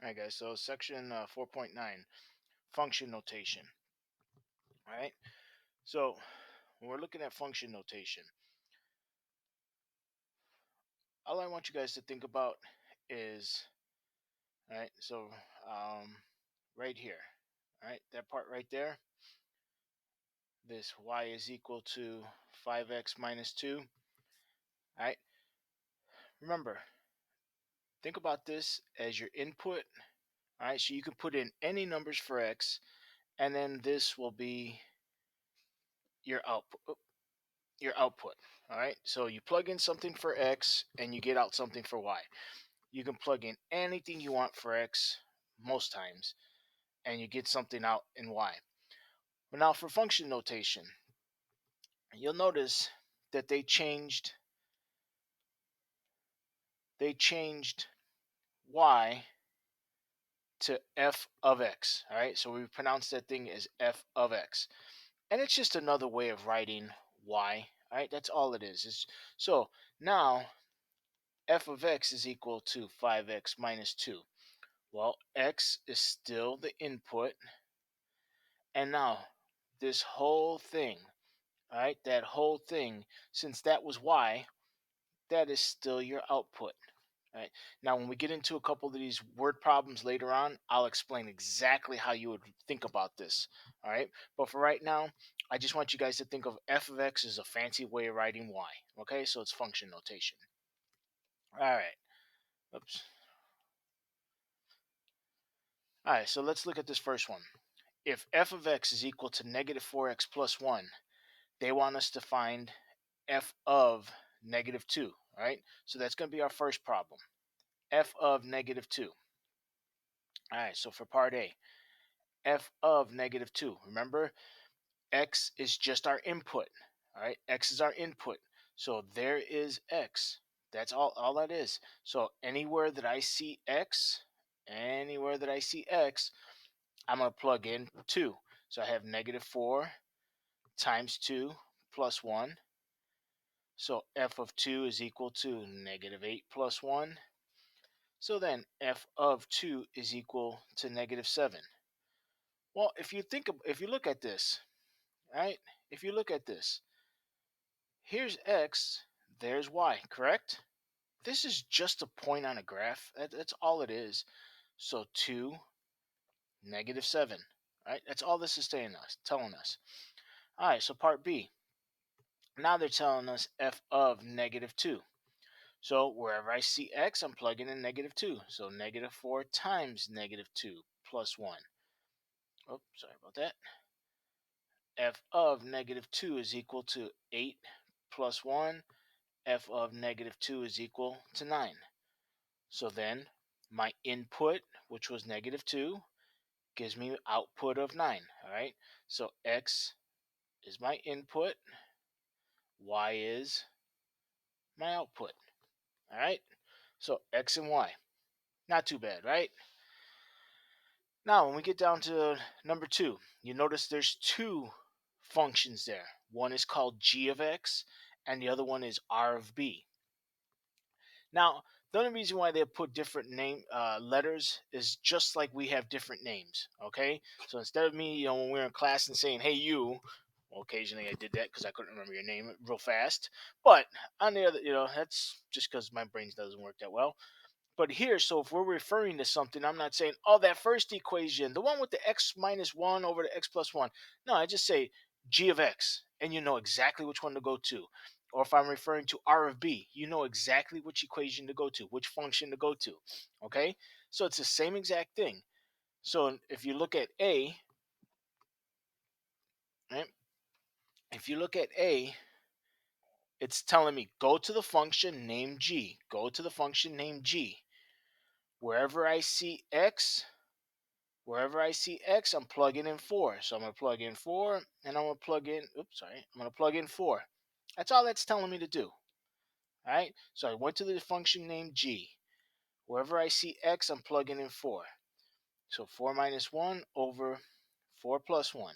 All right, guys. So section 4.9, function notation. All right. So when we're looking at function notation, all I want you guys to think about is, all right. So right here, all right, that part right there. This y is equal to 5x minus 2. All right. Remember, think about this as your input. All right. So you can put in any numbers for x, and then this will be your output. Your output. All right. So you plug in something for x and you get out something for y. You can plug in anything you want for x most times and you get something out in y. But now for function notation, you'll notice that they changed y to f of x. All right. So we pronounce that thing as f of x. And it's just another way of writing y. All right. That's all it is. So now f of x is equal to 5x minus 2. Well, x is still the input. And now, this whole thing, all right, that whole thing, since that was y, that is still your output. All right. Now, when we get into a couple of these word problems later on, I'll explain exactly how you would think about this. All right. But for right now, I just want you guys to think of f of x as a fancy way of writing y. Okay. So it's function notation. All right. Oops. All right. So let's look at this first one. If f of x is equal to negative 4x plus 1, they want us to find f of negative 2, all right? So that's going to be our first problem, f of negative 2. All right, so for part A, f of negative 2. Remember, x is just our input, all right? X is our input. So there is x. That's all that is. So anywhere that I see x, I'm going to plug in 2. So I have negative 4 times 2 plus 1. So f of 2 is equal to negative 8 plus 1. So then f of 2 is equal to negative 7. Well, if you look at this, right? If you look at this, here's x, there's y, correct? This is just a point on a graph. That's all it is. So 2, negative 7, right? That's all this is telling us. All right, so part B. Now they're telling us f of negative 2. So wherever I see x, I'm plugging in negative 2. So negative 4 times negative 2 plus 1. Oh, sorry about that. F of negative 2 is equal to 8 plus 1. F of negative 2 is equal to 9. So then my input, which was negative 2, gives me output of 9. All right. So x is my input, y is my output. All right. So x and y. Not too bad, right? Now, when we get down to number 2, you notice there's two functions there. One is called g of x, and the other one is r of b. Now, the only reason why they put different name letters is just like we have different names. Okay, so instead of me, when we're in class and saying "Hey you," well, occasionally I did that because I couldn't remember your name real fast. But on the other, that's just because my brain doesn't work that well. But here, so if we're referring to something, I'm not saying, oh, that first equation, the one with the x minus 1 over the x plus 1. No, I just say g of x, and you know exactly which one to go to. Or if I'm referring to r of b, you know exactly which equation to go to, which function to go to. Okay? So it's the same exact thing. So if you look at A, right? If you look at A, it's telling me go to the function named g. Go to the function named g. Wherever I see x, I'm plugging in 4. So I'm going to plug in 4 and I'm going to plug in, I'm going to plug in 4. That's all that's telling me to do. All right. So I went to the function named g. Wherever I see x, I'm plugging in 4. So 4 minus 1 over 4 plus 1.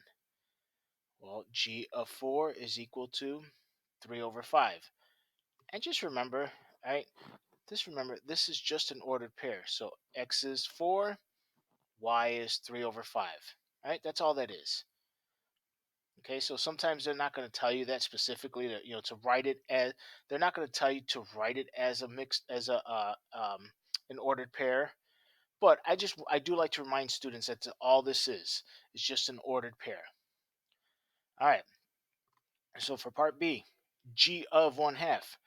Well, g of 4 is equal to 3 over 5. And just remember, all right, remember, this is just an ordered pair. So x is 4, y is 3 over 5. All right, that's all that is. Okay, so sometimes they're not going to tell you that specifically to write it as, they're not going to tell you to write it as a mixed, as a an ordered pair. But I do like to remind students that all this is just an ordered pair. All right. So for part B, g of 1/2.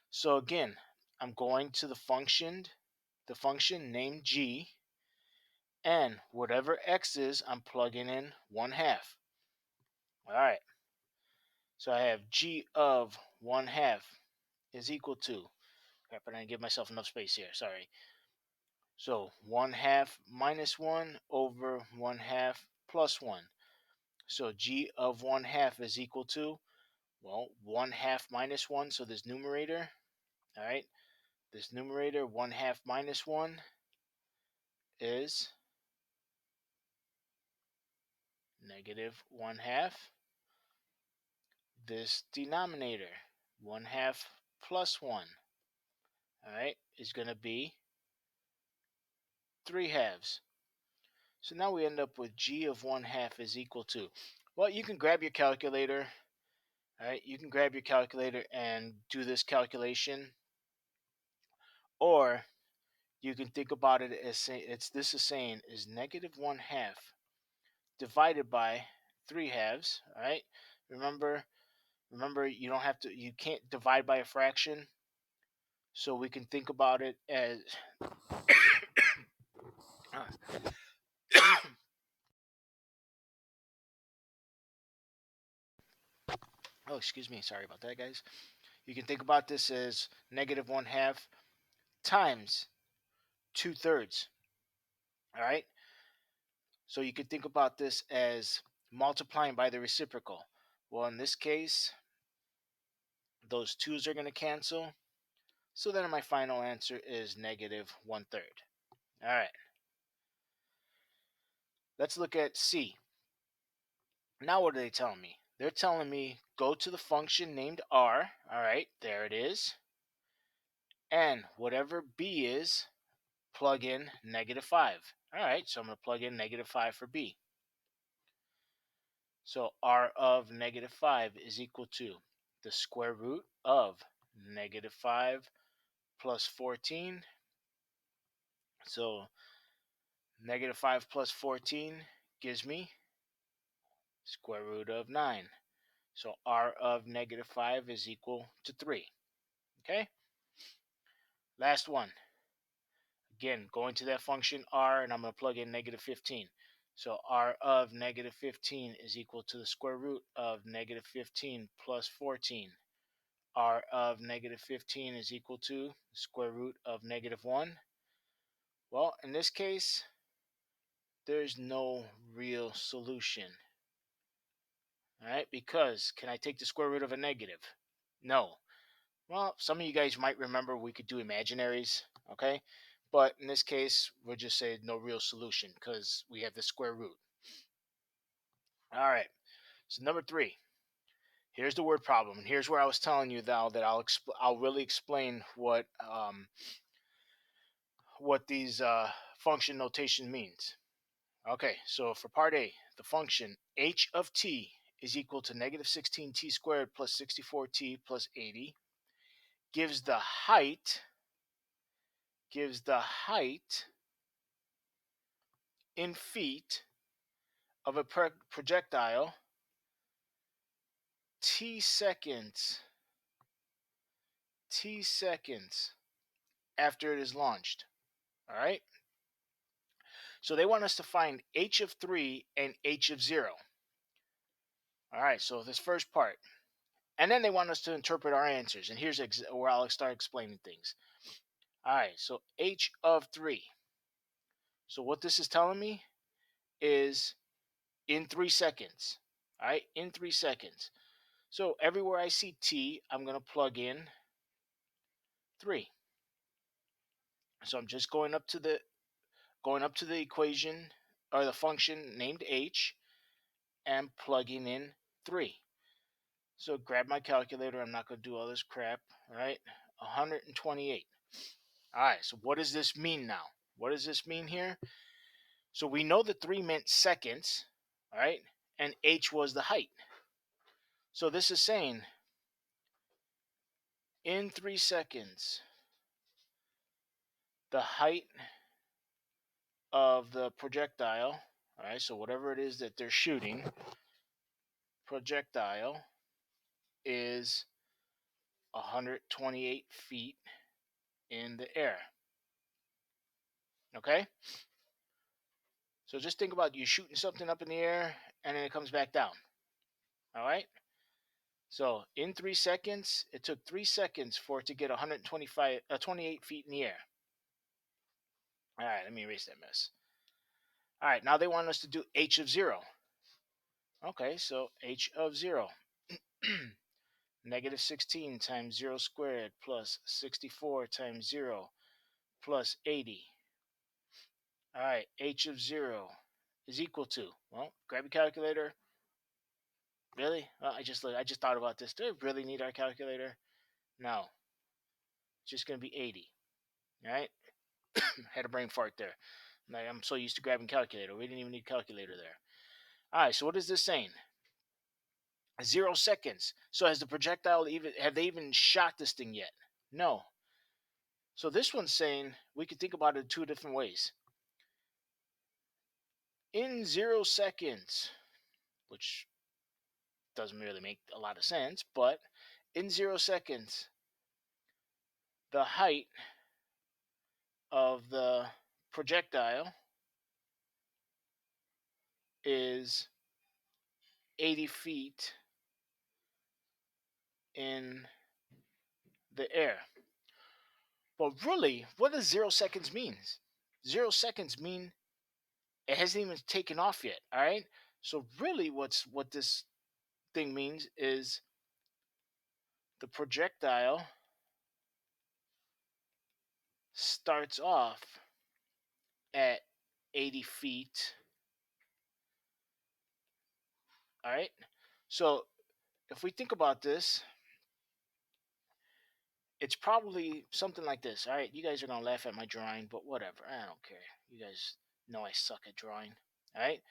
So again, I'm going to the function named g, and whatever x is, I'm plugging in 1/2. All right. So I have g of 1/2 is equal to, crap, I didn't give myself enough space here. Sorry. So 1/2 minus 1 over 1/2 plus 1. So g of 1/2 is equal to, well, 1/2 minus 1. So this numerator, all right, this numerator 1/2 minus 1 is negative 1/2. This denominator 1/2 plus 1, all right, is going to be 3/2. So now we end up with g of 1/2 is equal to, well, you can grab your calculator. All right, you can grab your calculator and do this calculation, or you can think about it as saying, this is saying is negative 1/2 divided by 3/2. All right, remember, you don't have to, you can't divide by a fraction, so we can think about it as oh, excuse me, sorry about that, guys. You can think about this as negative 1/2 times 2/3. All right, so you can think about this as multiplying by the reciprocal. Well, in this case, those 2's are going to cancel. So then my final answer is negative 1/3. All right. Let's look at C. Now what are they telling me? They're telling me go to the function named R. All right, there it is. And whatever B is, plug in negative 5. All right, so I'm going to plug in negative 5 for B. So R of negative 5 is equal to the square root of negative 5 plus 14. So negative 5 plus 14 gives me square root of 9. So R of negative 5 is equal to 3. Okay? Last one. Again, going to that function R, and I'm going to plug in negative 15. So R of negative 15 is equal to the square root of negative 15 plus 14. R of negative 15 is equal to the square root of negative 1. Well, in this case, there's no real solution. All right, because can I take the square root of a negative? No. Well, some of you guys might remember we could do imaginaries, okay? But in this case, we'll just say no real solution because we have the square root. All right, so number 3. Here's the word problem, and here's where I was telling you now that I'll really explain what these function notation means. Okay, so for part A, the function h of t is equal to negative 16t squared plus 64t plus 80 gives the height in feet of a projectile t seconds after it is launched. All right, so they want us to find h of 3 and h of 0. All right, so this first part, and then they want us to interpret our answers, and here's where I'll start explaining things. All right, so h of 3. So what this is telling me is in 3 seconds. All right, in 3 seconds. So everywhere I see t, I'm going to plug in 3. So I'm just going up to the equation or the function named h and plugging in 3. So grab my calculator. I'm not going to do all this crap. All right, 128. All right, so what does this mean now? What does this mean here? So we know the 3 meant seconds, all right, and h was the height. So this is saying in 3 seconds, the height of the projectile, all right, so whatever it is that they're shooting, projectile is 128 feet in the air. Okay? So just think about you shooting something up in the air and then it comes back down. All right? So in 3 seconds, it took 3 seconds for it to get 28 feet in the air. All right, let me erase that mess. All right, now they want us to do h of 0. Okay, so h of 0. Negative 16 times 0 squared plus 64 times 0 plus 80. All right, h of 0 is equal to, well, grab your calculator. Really? Well, I just thought about this. Do I really need our calculator? No. It's just going to be 80. All right? Had a brain fart there. Like, I'm so used to grabbing calculator. We didn't even need calculator there. All right, so what is this saying? 0 seconds. So has the projectile have they even shot this thing yet? No. So this one's saying we could think about it 2 different ways. In 0 seconds, which doesn't really make a lot of sense, but in 0 seconds, the height of the projectile is 80 feet in the air. But really, what does 0 seconds mean? 0 seconds mean it hasn't even taken off yet. All right. So really, what this thing means is the projectile starts off at 80 feet. All right. So if we think about this, it's probably something like this. All right. You guys are going to laugh at my drawing, but whatever. I don't care. You guys know I suck at drawing. All right.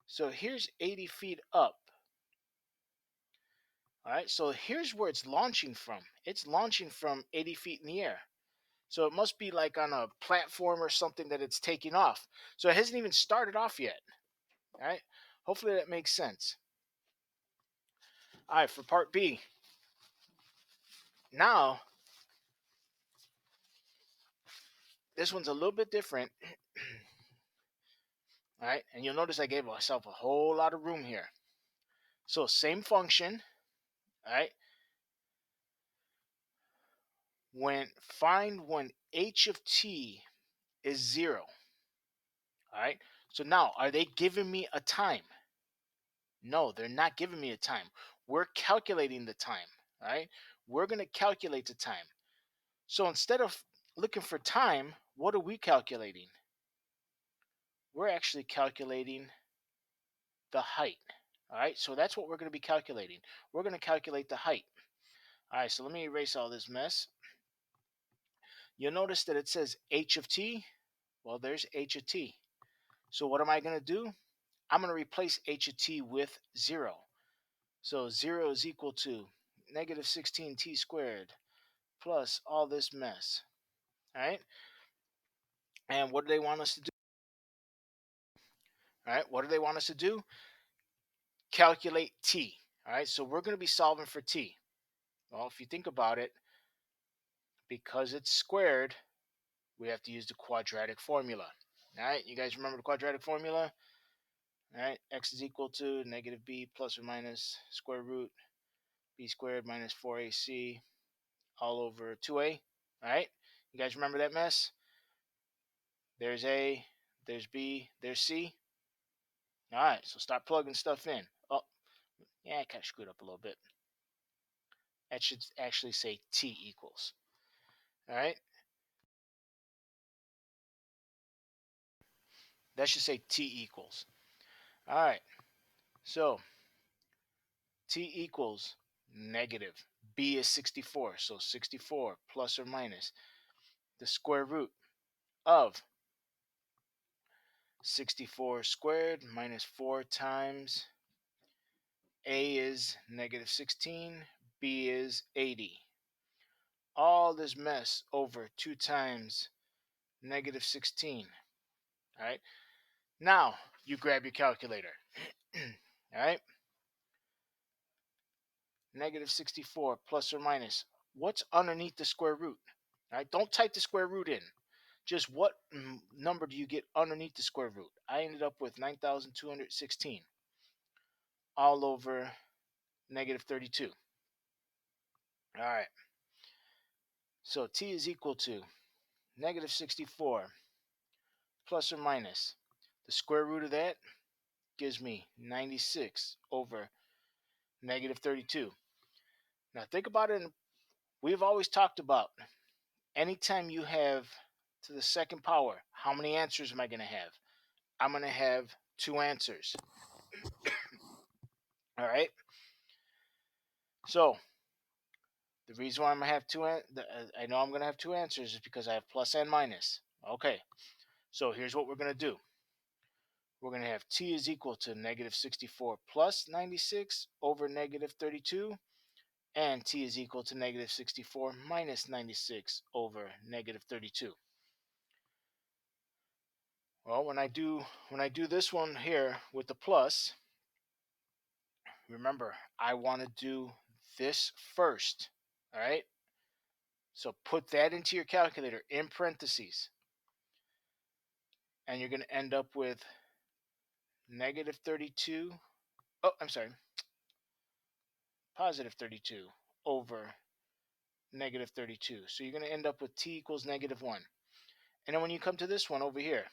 So here's 80 feet up. All right. So here's where it's launching from. It's launching from 80 feet in the air. So it must be like on a platform or something that it's taking off. So it hasn't even started off yet. All right. Hopefully that makes sense. All right. For part B. Now, this one's a little bit different. All right. And you'll notice I gave myself a whole lot of room here. So same function. All right. Find when h of t is 0. All right. So now, are they giving me a time? No, they're not giving me a time. We're calculating the time. All right. We're going to calculate the time. So instead of looking for time, what are we calculating? We're actually calculating the height. All right. So that's what we're going to be calculating. We're going to calculate the height. All right. So let me erase all this mess. You'll notice that it says h of t. Well, there's h of t. So what am I going to do? I'm going to replace h of t with 0. So 0 is equal to negative 16t squared plus all this mess. All right. And what do they want us to do? All right. What do they want us to do? Calculate t. All right. So we're going to be solving for t. Well, if you think about it, because it's squared, we have to use the quadratic formula. All right. You guys remember the quadratic formula? All right. X is equal to negative b plus or minus square root b squared minus 4ac all over 2a. All right. You guys remember that mess? There's a, there's b, there's c. All right. So start plugging stuff in. Oh, yeah, I kind of screwed up a little bit. That should actually say t equals. All right. That should say t equals. All right. So t equals negative. B is 64. So 64 plus or minus the square root of 64 squared minus 4 times A is negative 16, B is 80. All this mess over 2 times negative 16. All right. Now you grab your calculator. All right. Negative 64 plus or minus. What's underneath the square root? All right. Don't type the square root in. Just what number do you get underneath the square root? I ended up with 9,216 all over negative 32. All right. So t is equal to negative 64 plus or minus. The square root of that gives me 96 over negative 32. Now think about it. We've always talked about anytime you have to the second power, how many answers am I going to have? I'm going to have 2 answers. All right. So the reason why I'm going to have I know I'm going to have 2 answers is because I have plus and minus. Okay. So here's what we're going to do. We're going to have t is equal to negative 64 plus 96 over negative 32. And t is equal to negative 64 minus 96 over negative 32. Well, when I do this one here with the plus, remember, I want to do this first. All right? So put that into your calculator in parentheses. And you're going to end up with negative 32. Oh, I'm sorry. Positive 32 over negative 32. So you're going to end up with t equals negative 1. And then when you come to this one over here,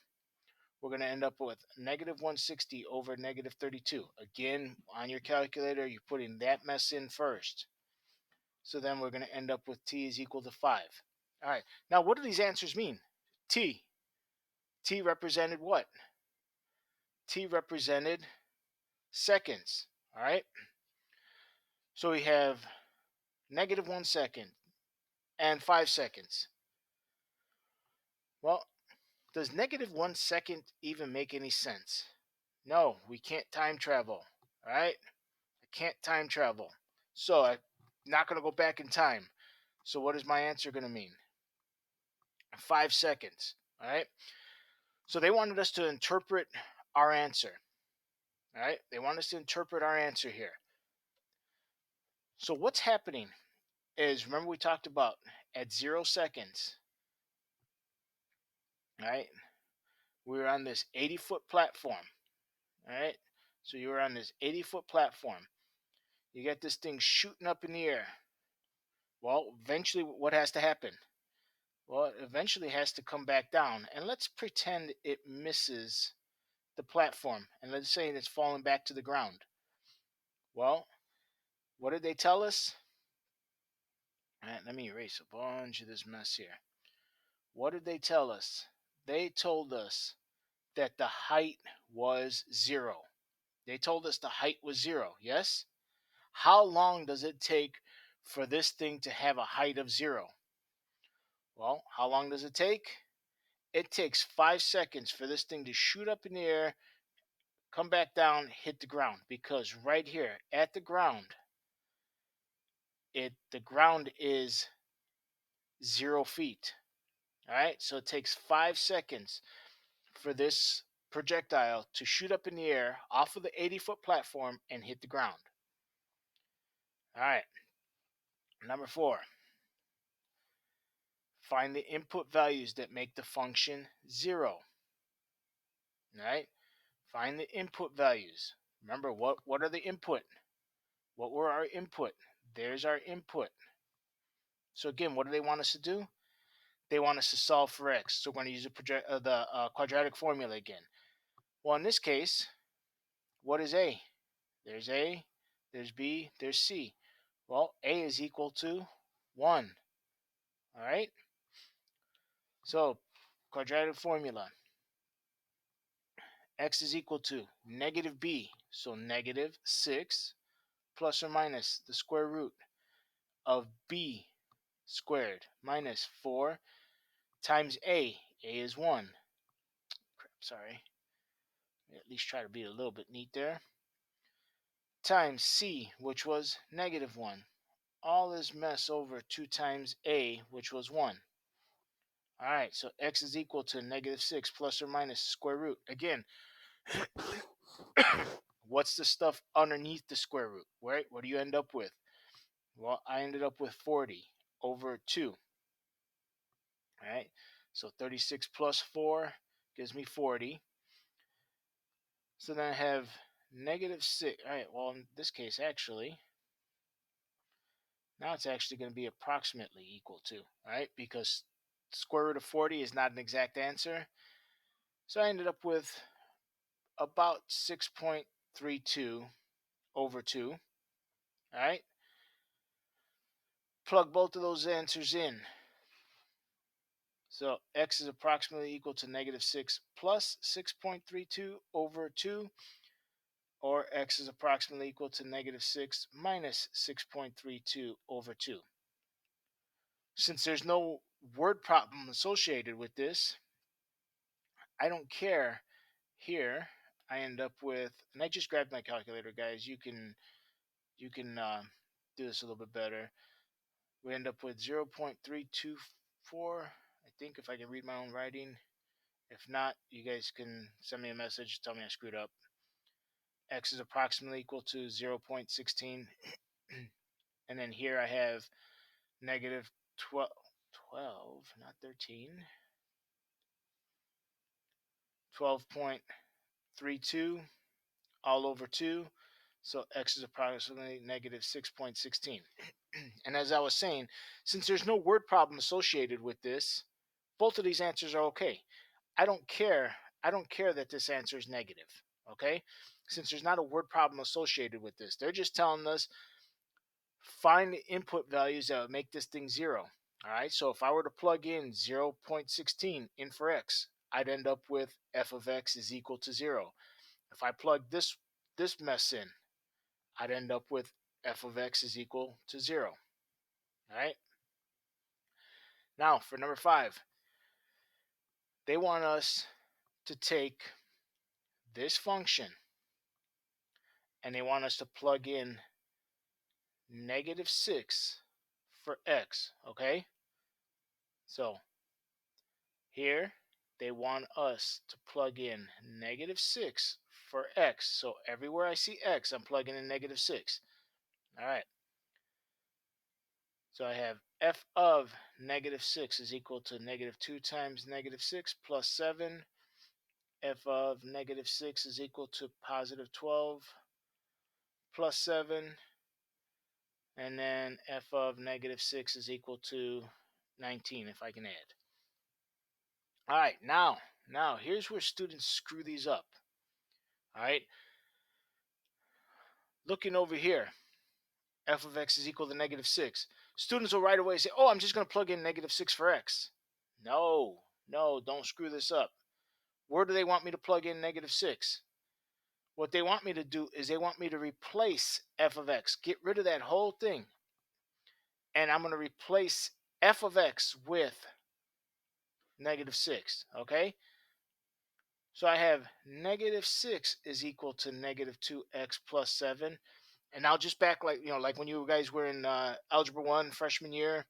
we're going to end up with negative 160 over negative 32. Again, on your calculator, you're putting that mess in first. So then we're going to end up with t is equal to 5. All right. Now, what do these answers mean? T. T represented what? T represented seconds. All right. So we have negative 1 second and 5 seconds. Well, does negative 1 second even make any sense? No, we can't time travel. All right. I can't time travel. So I'm not going to go back in time. So what is my answer going to mean? 5 seconds. All right. So they wanted us to interpret our answer. All right. They want us to interpret our answer here. So what's happening is, remember we talked about at 0 seconds. All right. We were on this 80-foot platform. All right. So you were on this 80-foot platform. You get this thing shooting up in the air. Well, eventually what has to happen? Well, it eventually has to come back down. And let's pretend it misses the platform. And let's say it's falling back to the ground. Well, what did they tell us? All right, let me erase a bunch of this mess here. What did they tell us? They told us that the height was 0. They told us the height was 0, yes? How long does it take for this thing to have a height of 0? Well, how long does it take? It takes 5 seconds for this thing to shoot up in the air, come back down, hit the ground. Because right here at the ground, the ground is 0 feet. All right, so it takes 5 seconds for this projectile to shoot up in the air off of the 80-foot platform and hit the ground. All right, number 4. Find the input values that make the function 0. All right, find the input values. Remember, what are the input? What were our input? There's our input. So again, what do they want us to do? They want us to solve for x. So we're going to use the quadratic formula again. Well, in this case, what is a? There's a, there's b, there's c. Well, a is equal to 1. All right? So, quadratic formula. X is equal to negative b. So, negative 6 plus or minus the square root of b squared minus 4 times A. A is 1. Crap, sorry. At least try to be a little bit neat there. Times C, which was negative 1. All this mess over 2 times A, which was 1. All right, so x is equal to negative 6 plus or minus square root. Again, what's the stuff underneath the square root, right? What do you end up with? Well, I ended up with 40 over 2. All right, so 36 plus 4 gives me 40. So then I have negative 6. All right, well, in this case, actually, now it's actually going to be approximately equal to, all right, because square root of 40 is not an exact answer. So I ended up with about 6.32 over 2. All right. Plug both of those answers in. So x is approximately equal to negative 6 plus 6.32 over 2, or x is approximately equal to negative 6 minus 6.32 over 2. Since there's no word problem associated with this, I don't care here. I end up with, and I just grabbed my calculator, guys. You can do this a little bit better. We end up with 0.324. I think, if I can read my own writing. If not, you guys can send me a message, tell me I screwed up. X is approximately equal to 0.16. And then here I have negative 12, not 13, 12.32 all over 2. So x is approximately negative 6.16. And as I was saying, since there's no word problem associated with this, both of these answers are okay. I don't care. I don't care that this answer is negative. Okay? Since there's not a word problem associated with this, they're just telling us find the input values that would make this thing 0. All right? So if I were to plug in 0.16 in for x, I'd end up with f of x is equal to 0. If I plug this mess in, I'd end up with f of x is equal to 0. All right? Now, for number 5, they want us to take this function and they want us to plug in negative 6 for x, okay? So here they want us to plug in negative 6 for x. So everywhere I see x, I'm plugging in negative 6. All right. So I have f of negative 6 is equal to negative 2 times negative 6 plus 7. F of negative 6 is equal to positive 12 plus 7. And then f of negative 6 is equal to 19, if I can add. All right, now here's where students screw these up. All right, looking over here, f of x is equal to negative 6. Students will right away say, oh, I'm just going to plug in negative 6 for x. No, don't screw this up. Where do they want me to plug in negative 6? What they want me to do is they want me to replace f of x, get rid of that whole thing. And I'm going to replace f of x with negative 6, okay? So I have negative 6 is equal to negative 2x plus 7. And now just back like when you guys were in Algebra 1 freshman year,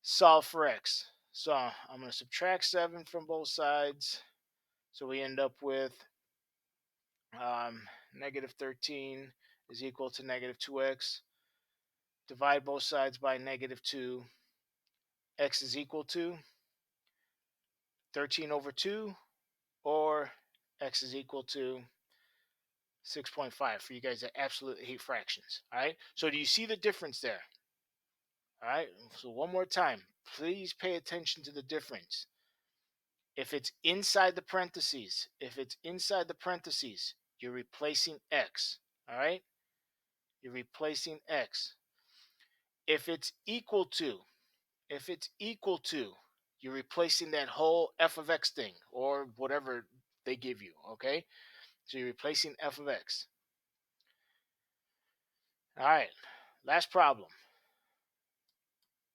solve for x. So I'm going to subtract 7 from both sides. So we end up with negative 13 is equal to negative 2x. Divide both sides by negative 2. X is equal to 13 over 2, or x is equal to 6.5 for you guys that absolutely hate fractions. All right. So do you see the difference there? All right. So one more time, please pay attention to the difference. If it's inside the parentheses, you're replacing x. All right. You're replacing x. If it's equal to, you're replacing that whole f of x thing or whatever they give you. Okay. So you're replacing f of x. All right. Last problem.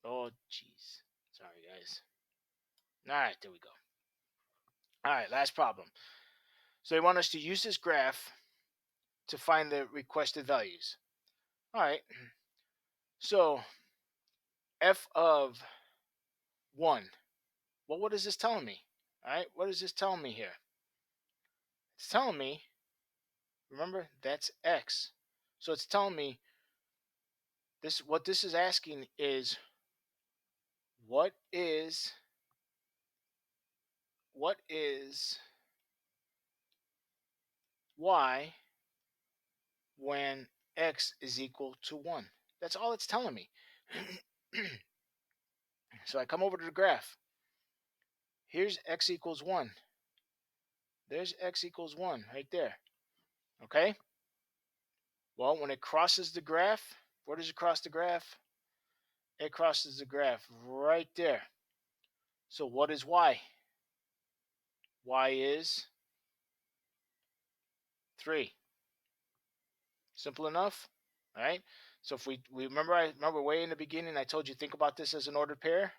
Oh, jeez. Sorry, guys. All right, there we go. All right, last problem. So they want us to use this graph to find the requested values. All right, so f of 1. Well, what is this telling me? All right, what is this telling me here? It's telling me, remember, that's x. So it's telling me this. What this is asking is what is y when x is equal to 1. That's all it's telling me. So I come over to the graph. Here's x equals 1. There's x equals 1 right there. Okay? Well, when it crosses the graph, where does it cross the graph? It crosses the graph right there. So what is y? Y is 3. Simple enough. All right. So if we remember, I remember way in the beginning, I told you think about this as an ordered pair.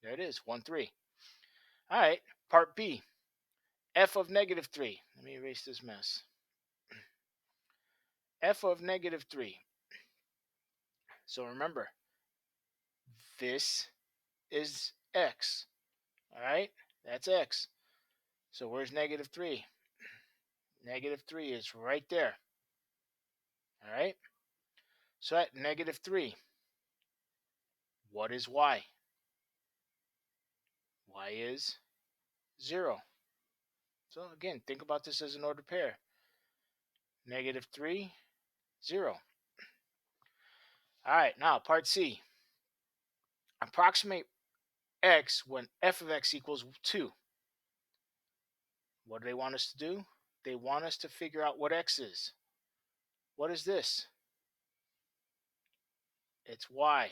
There it is, 1, 3. All right. Part B, f of negative 3. Let me erase this mess. F of negative 3. So remember, this is x. All right. That's x. So where's negative 3? Negative 3 is right there. All right. So at negative 3, what is y? Y is 0. So again, think about this as an ordered pair. Negative 3, 0. All right, now part C. Approximate x when f of x equals 2. What do they want us to do? They want us to figure out what x is. What is this? It's y.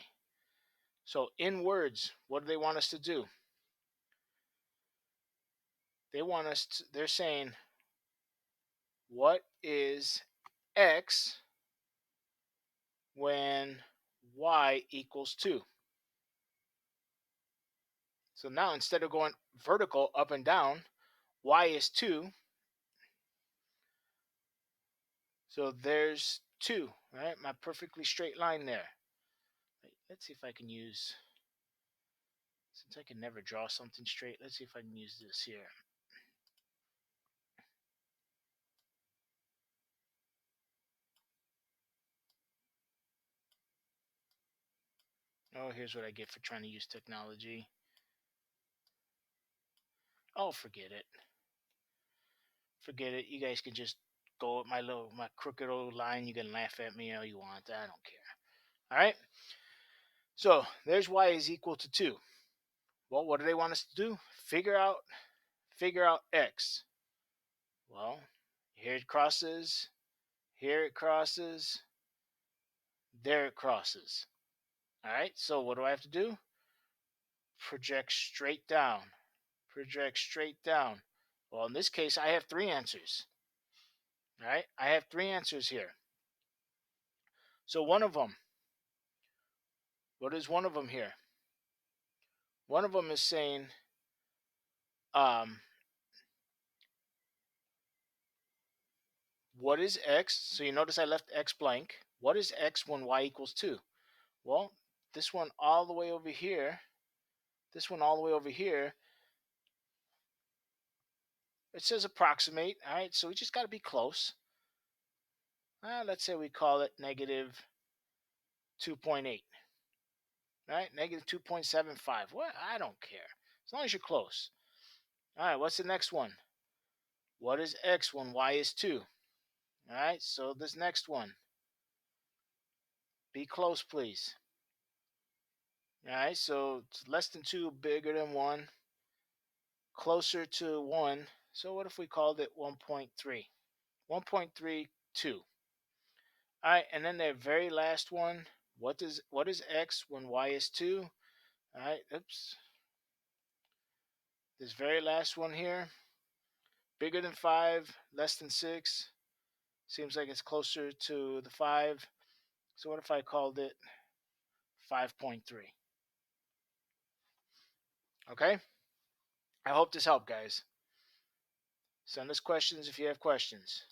So in words, what do they want us to do? They're saying, what is x when y equals 2? So now instead of going vertical up and down, y is 2. So there's 2, right? My perfectly straight line there. Let's see if I can use, since I can never draw something straight, let's see if I can use this here. Oh, here's what I get for trying to use technology. Oh, forget it. Forget it. You guys can just go with my crooked old line. You can laugh at me all you want. I don't care. All right. So there's y is equal to 2. Well, what do they want us to do? Figure out x. Well, here it crosses, here it crosses, there it crosses. All right. So what do I have to do? Project straight down. Project straight down. Well, in this case, I have 3 answers. All right. I have 3 answers here. So one of them, what is one of them here? One of them is saying, what is x? So you notice I left x blank. What is x when y equals 2? Well, this one all the way over here, this one all the way over here, it says approximate. All right, so we just got to be close. Let's say we call it negative 2.8. Right, negative 2.75. Well, I don't care. As long as you're close. All right, what's the next one? What is x when y is 2? All right, so this next one. Be close, please. All right, so it's less than 2, bigger than 1, closer to 1. So what if we called it 1.3? 1.32. All right, and then the very last one. What is x when y is 2? All right, oops. This very last one here. Bigger than 5, less than 6. Seems like it's closer to the 5. So what if I called it 5.3? Okay? I hope this helped, guys. Send us questions if you have questions.